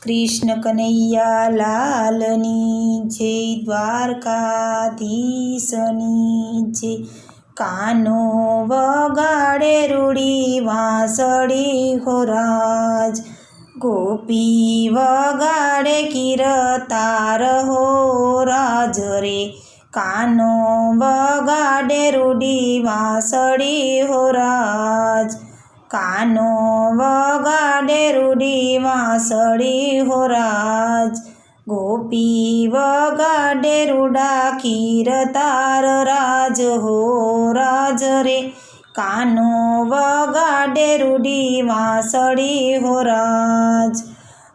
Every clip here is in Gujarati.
કૃષ્ણ કનૈયા લાલની જય, દ્વારકાધીશની જય। કાનો વગાડે રૂડી વાંસળી હો રાજ, ગોપી વગાડે કીર્તાર હો રાજ રે। કાનો વગાડે રૂડી વાંસળી હો રાજ, કાનો વગાડે રૂડી વાંસળી હો રાજ। ગોપી વગાડે રૂડા કીર્તાર રાજ હો રાજ રે। કાનો વગાડે રૂડી વાંસળી હો રાજ।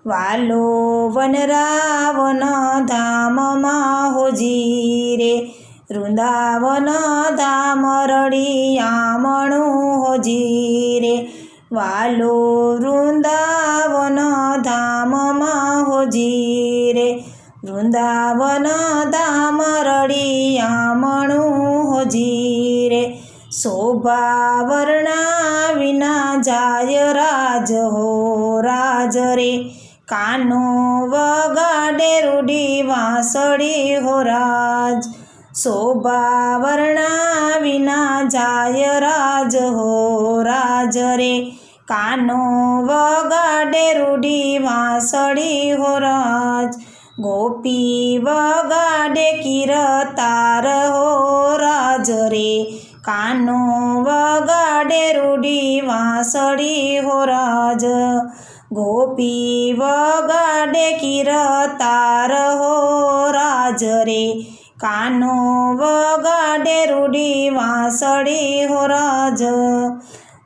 વાલો વનરાવન ધામમાં હોજી રે, વૃંદાવન ધામ રળિયામણું હોજી રે। વાલો વૃંદાવન ધામમાં હોજી રે, વૃંદાવન ધામ રળિયામણું હોજી રે। શોભા વર્ણા વિના જાય રાજ હો રાજ રે। કાનો વગાડે રૂડી વાંસળી હો રાજ, શોભા વર્ણા વિના જાય રાજ હો રાજ રે। કાનો વગાડે રૂડી વાંસળી હો રાજ, ગોપી વગાડે કીર્તાર હો રાજ રે। કાનો વગાડે રૂડી વાંસળી હો રાજ, ગોપી વગાડે કીર્તાર હો રાજ રે। કાનો વગાડે રૂડી વાંસળી હો રાજ।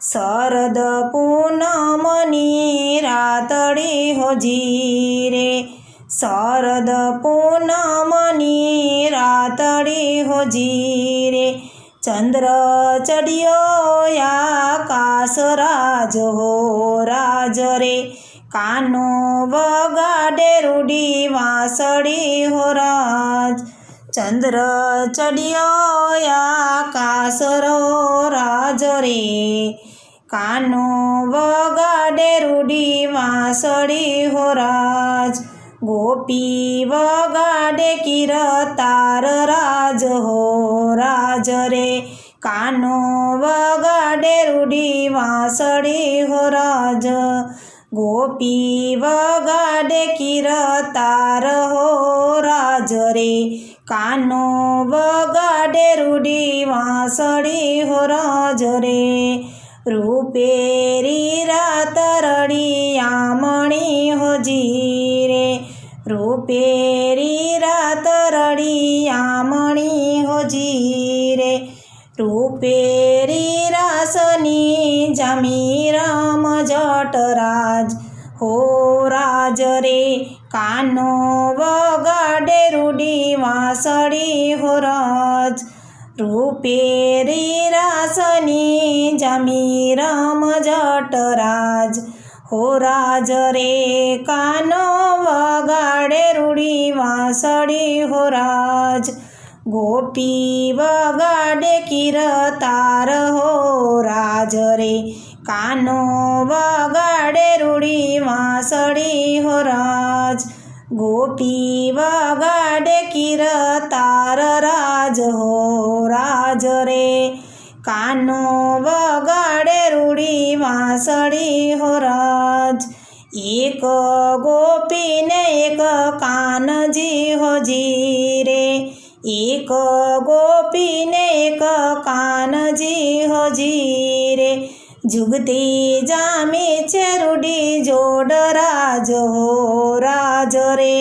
શરદ પૂનમની રાતડી હોજી રે, શરદ પૂનમની રાતડી હોજી રે। ચંદ્ર ચડ્યો આકાશ રાજ હો રાજ રે। કાનો વગાડે રૂડી વાંસળી હો રાજ, ચંદ્ર ચડ્યો આકાશ રો રાજ રે। કાનો વગાડે રૂડી વાંસળી હો રાજ, ગોપી વગાડે કીર્તાર રાજ હો રાજ રે। કાનો વગાડે રૂડી વાંસળી હો રાજ, ગોપી વગાડે કીર્તાર હો રાજ રે। કાનો વગાડે રૂડી વાંસળી હો રાજ રે। રૂપેરી રાત રળિયામણી હોજી રે, રૂપેરી રાત રળિયામણી હોજી રે। રૂપેરી રાસની જામી રામ જટરાજ હો રાજ રે। કાનો વગાડે રૂડી વાંસળી હો રાજ, રૂપેરી રાસની જામી રામ જટરાજ હો રાજ રે। કાનો વગાડે રૂડી વાંસળી હો રાજ, ગોપી વગાડે કીર્તાર હો રાજ રે। કાનો વગાડે રૂડી વાંસળી હો રાજ, ગોપી વગાડે કીર્તાર રાજ હો રાજ રે। કાનો વગાડે રૂડી વાંસળી હો રાજ। એક ગોપીને એક કાનજી હોજી રે, એક ગોપીને એક કાનજી હોજી રે। જુગતી જામી છે રૂડી જોડ રાજ હો રાજ રે।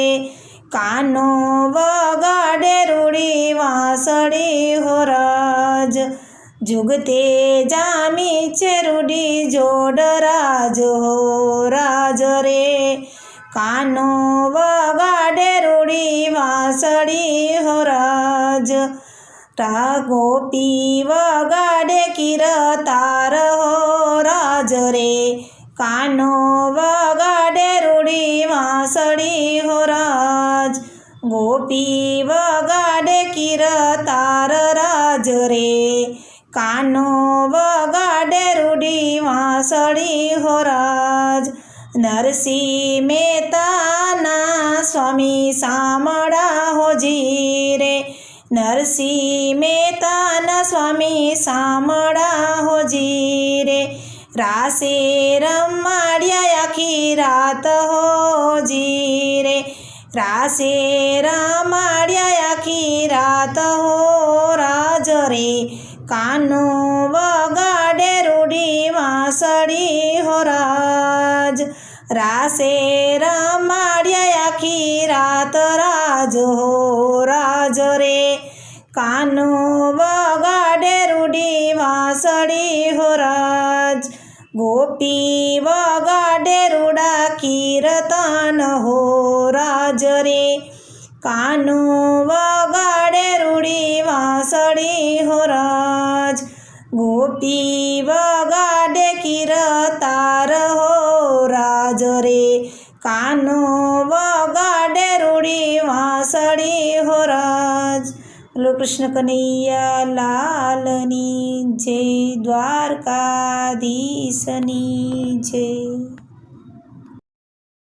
કાનો વગાડે રૂડી વાંસળી હો રાજ, જુગતે જામી છે રૂડી જોડ રાજ હો રાજ રે। કાનો વગાડે રૂડી વાંસળી હો રાજ, ગોપી વગાડે કીર્તાર હો રાજ રે। કાનો વગાડે રૂડી વાંસળી હો રાજ, ગોપી વગાડે કીર્તાર રાજ રે। કાનો વગાડે રૂડી વાંસળી હો રાજ। નરસિંહ મહેતા સ્વામી શામળા હોજી રે નરસિંહ મહેતાના સ્વામી શામળા હોજી રે રાસે રમાડ્યા આખી રાત હોજી રે રાસે રમાડ્યા આખી રાત હો રાજ રે કાનો વગાડે રૂડી વાંસળી હો રાજ રાસે રમાડ્યા આખી રાત રાજ હો રાજ રે કાનો વગાડે રૂડી વાંસળી હો રાજ ગોપી વગાડે રૂડા કીર્તન હો રાજ રે કાનો વગાડે રૂડી વાંસળી હો રાજ ગોપી વગાડે કીર્તાર હો રાજ રે કાનો વગાડે રૂડી વાંસળી હો રાજ બોલો કૃષ્ણ કનૈયા લાલની જય દ્વારકાધીશની જય